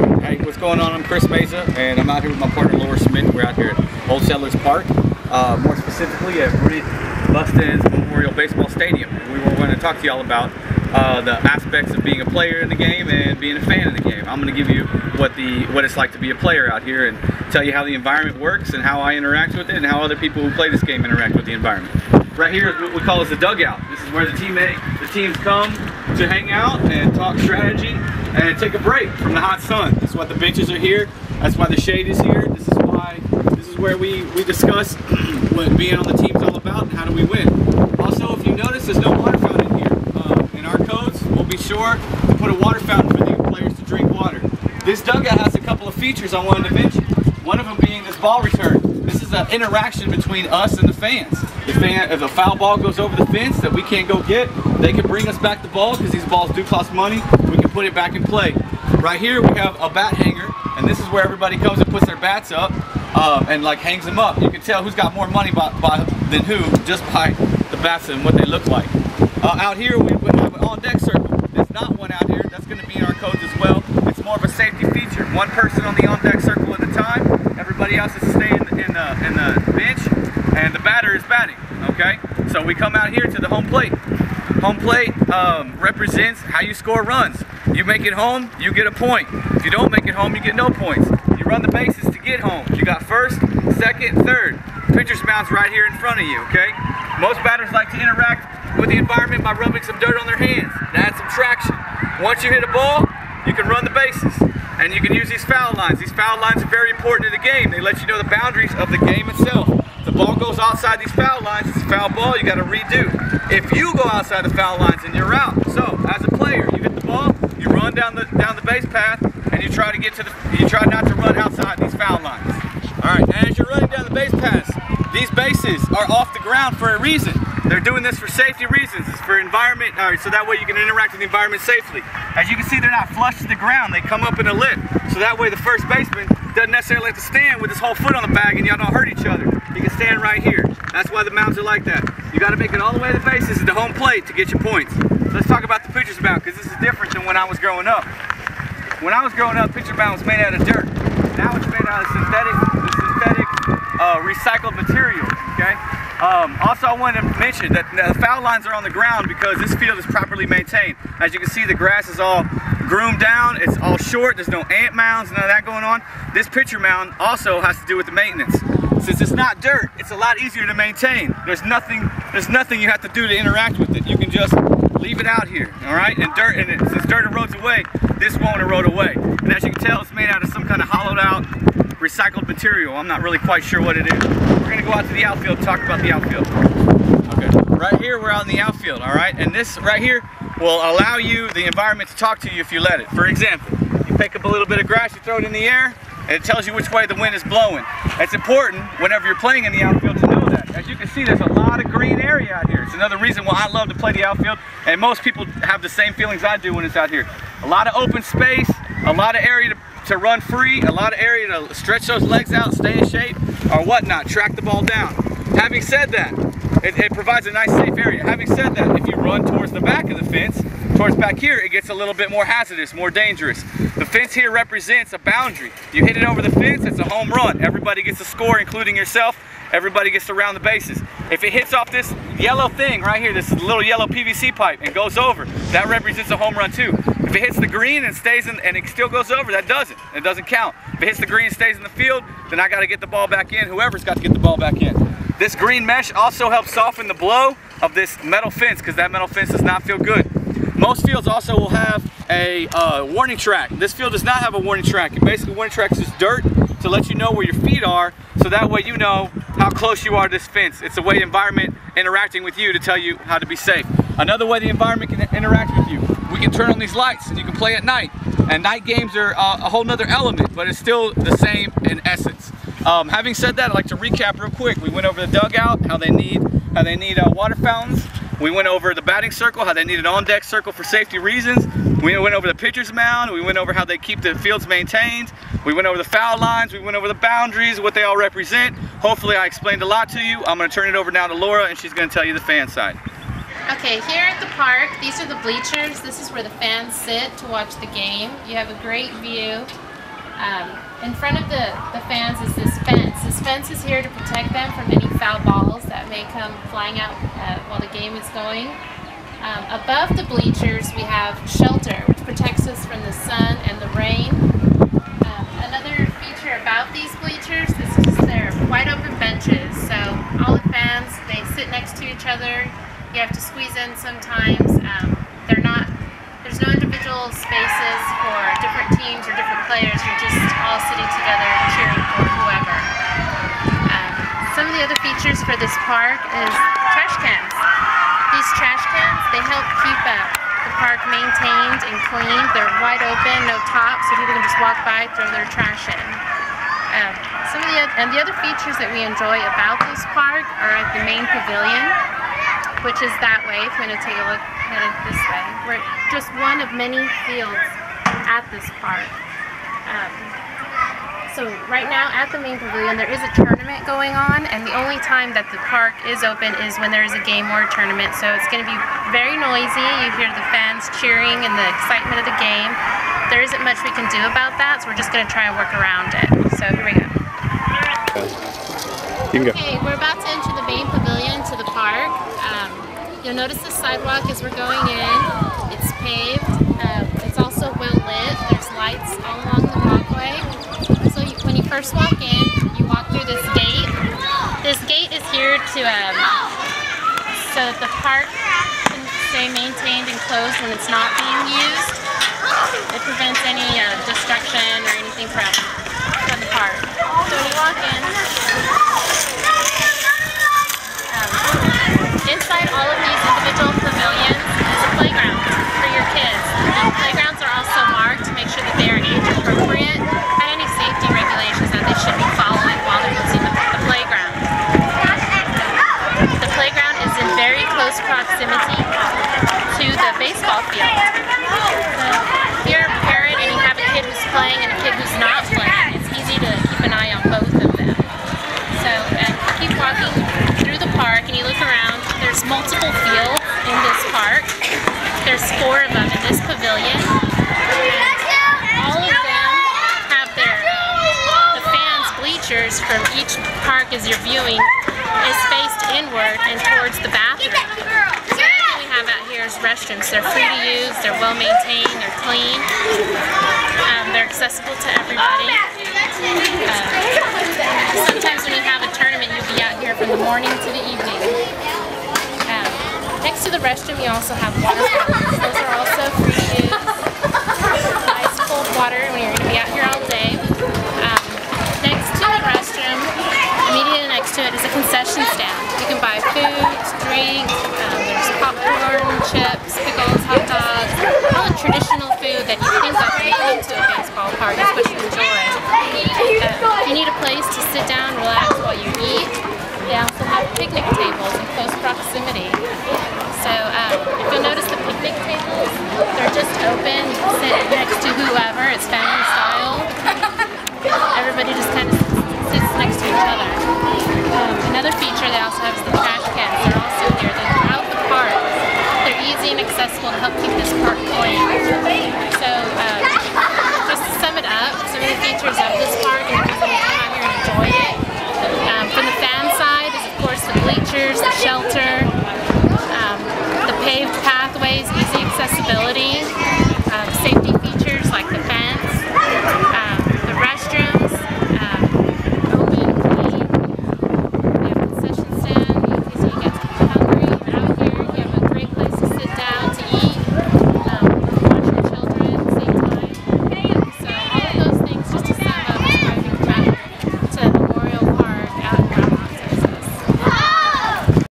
Hey, what's going on? I'm Chris Mesa, and I'm out here with my partner Laura Smith. We're out here at Old Settlers Park, more specifically at Rudy Buxton's Memorial Baseball Stadium. We were going to talk to y'all about the aspects of being a player in the game and being a fan of the game. I'm going to give you what it's like to be a player out here and tell you how the environment works and how I interact with it and how other people who play this game interact with the environment. Right here is what we call as the dugout. This is where the teams come to hang out and talk strategy and take a break from the hot sun. This is why the benches are here. That's why the shade is here. This is where we discuss what being on the team is all about and how do we win. Also, if you notice, there's no water fountain here. In our codes, we'll be sure to put a water fountain for the players to drink water. This dugout has a couple of features I wanted to mention. One of them being this ball return. This is an interaction between us and the fans. If a foul ball goes over the fence that we can't go get, they can bring us back the ball because these balls do cost money. We can put it back in play. Right here we have a bat hanger, and this is where everybody comes and puts their bats up and like hangs them up. You can tell who's got more money than who just by the bats and what they look like. Out here we have an on-deck circle. There's not one out here. That's going to be in our codes as well. It's more of a safety feature. One person on the on-deck circle at a time. Everybody else is staying in the bench, and the batter is batting. Okay, so we come out here to the home plate. Home plate represents how you score runs. You make it home, you get a point. If you don't make it home, you get no points. You run the bases to get home. You got first, second, third. Pitcher's mound's right here in front of you. Okay, most batters like to interact with the environment by rubbing some dirt on their hands to add some traction. Once you hit a ball, you can run the bases. And you can use these foul lines. These foul lines are very important to the game. They let you know the boundaries of the game itself. If the ball goes outside these foul lines, it's a foul ball, you got to redo. If you go outside the foul lines, then you're out. So, as a player, you hit the ball, you run down the base path, and you try not to run outside these foul lines. Alright, and as you're running down the base paths, these bases are off the ground for a reason. They're doing this for safety reasons. It's for environment, so that way you can interact with the environment safely. As you can see, they're not flush to the ground. They come up in a lip. So that way the first baseman doesn't necessarily have to stand with his whole foot on the bag and y'all don't hurt each other. He can stand right here. That's why the mounds are like that. You got to make it all the way to the bases at the home plate to get your points. Let's talk about the pitcher's mound, because this is different than when I was growing up. When I was growing up, pitcher mound was made out of dirt. Now it's made out of synthetic recycled material. Okay. Also, I wanted to mention that the foul lines are on the ground because this field is properly maintained. As you can see, the grass is all groomed down. It's all short. There's no ant mounds, none of that going on. This pitcher mound also has to do with the maintenance. Since it's not dirt, it's a lot easier to maintain. There's nothing you have to do to interact with it. You can just leave it out here, all right? And since dirt erodes away, this won't erode away. And as you can tell, it's made out of some kind of hollowed out recycled material. I'm not really quite sure what it is. We're gonna go out to the outfield and talk about the outfield. Okay, right here we're out in the outfield, all right? And this right here will allow you, the environment, to talk to you if you let it. For example, you pick up a little bit of grass, you throw it in the air, and it tells you which way the wind is blowing. It's important whenever you're playing in the outfield to know that. As you can see, there's a lot of green area out here. It's another reason why I love to play the outfield, and most people have the same feelings I do when it's out here. A lot of open space, a lot of area to run free, a lot of area to stretch those legs out, stay in shape, or whatnot, track the ball down. Having said that, it provides a nice safe area. Having said that, if you run towards the back of the fence, towards back here, it gets a little bit more hazardous, more dangerous. The fence here represents a boundary. You hit it over the fence, it's a home run. Everybody gets a score, including yourself. Everybody gets to round the bases. If it hits off this yellow thing right here, this little yellow PVC pipe, and goes over, that represents a home run too. If it hits the green and stays in, and it still goes over, that doesn't. It doesn't count. If it hits the green and stays in the field, then I got to get the ball back in. Whoever's got to get the ball back in. This green mesh also helps soften the blow of this metal fence, because that metal fence does not feel good. Most fields also will have a warning track. This field does not have a warning track. Basically, warning track is just dirt to let you know where your feet are, so that way you know how close you are to this fence. It's a way environment interacting with you to tell you how to be safe. Another way the environment can interact with you, we can turn on these lights and you can play at night. And night games are a whole nother element, but it's still the same in essence. Having said that, I'd like to recap real quick. We went over the dugout, how they need water fountains. We went over the batting circle, how they need an on-deck circle for safety reasons. We went over the pitcher's mound. We went over how they keep the fields maintained. We went over the foul lines. We went over the boundaries, what they all represent. Hopefully I explained a lot to you. I'm going to turn it over now to Laura, and she's going to tell you the fan side. Okay, here at the park, these are the bleachers. This is where the fans sit to watch the game. You have a great view In front of the fans is this fence. This fence is here to protect them from any foul balls that may come flying out while the game is going. Above the bleachers we have shelter, which protects us from the sun and the rain. Another feature about these bleachers is just they're wide open benches, so all the fans, they sit next to each other. You have to squeeze in sometimes. There's no individual spaces for different teams or different players. You're just all sitting together cheering for whoever. Some of the other features for this park is trash cans. These trash cans, they help keep the park maintained and clean. They're wide open, no top, so people can just walk by, throw their trash in. The other features that we enjoy about this park are at the main pavilion, which is that way. If you want to take a look at it this way, we're just one of many fields at this park. So right now at the main pavilion there is a tournament going on, and the only time that the park is open is when there is a game or a tournament, so it's going to be very noisy. You hear the fans cheering and the excitement of the game. There isn't much we can do about that, so we're just going to try and work around it. So here we go. Okay, we're about to enter the main pavilion to the park. You'll notice the sidewalk as we're going in. It's paved. It's also well lit. There's lights all along the walkway. So when you first walk in, you walk through this gate. This gate is here to so that the park can stay maintained and closed when it's not being used. It prevents any destruction or anything from the park. So when you walk in, inside all of these individual pavilions is a playground for your kids. The playgrounds are also marked to make sure that they are age appropriate and any safety regulations that they should be following while they're using the playground. The playground is in very close proximity to the baseball field. So if you're a parent and you have a kid who's playing and a kid who's not playing, it's easy to keep an eye on both of them. So keep walking through the park and you look around. There's multiple fields in this park. There's 4 of them in this pavilion. All of them have the fans' bleachers from each park as you're viewing is faced inward and towards the bathroom. So everything we have out here is restrooms. They're free to use, they're well maintained, they're clean. They're accessible to everybody. Sometimes when you have a tournament, you'll be out here from the morning to the evening. Next to the restroom, you also have water fountains. Those are also free to use. Nice cold water when you're going to be out here all day. Next to the restroom, immediately next to it is a concession stand. You can buy food, drinks, there's popcorn, chips, pickles, hot dogs, all the traditional food that you think of when you come to a baseball park, is what you enjoy. If you need a place to sit down, relax while you eat, they also have picnic tables in close proximity. So if you'll notice the picnic tables, they're just open. You can sit next to whoever. It's family style. Everybody just kind of sits next to each other. Another feature they also have is the trash cans. They're also here. They're throughout the park. They're easy and accessible to help keep this park clean. So just to sum it up, some of the features of this park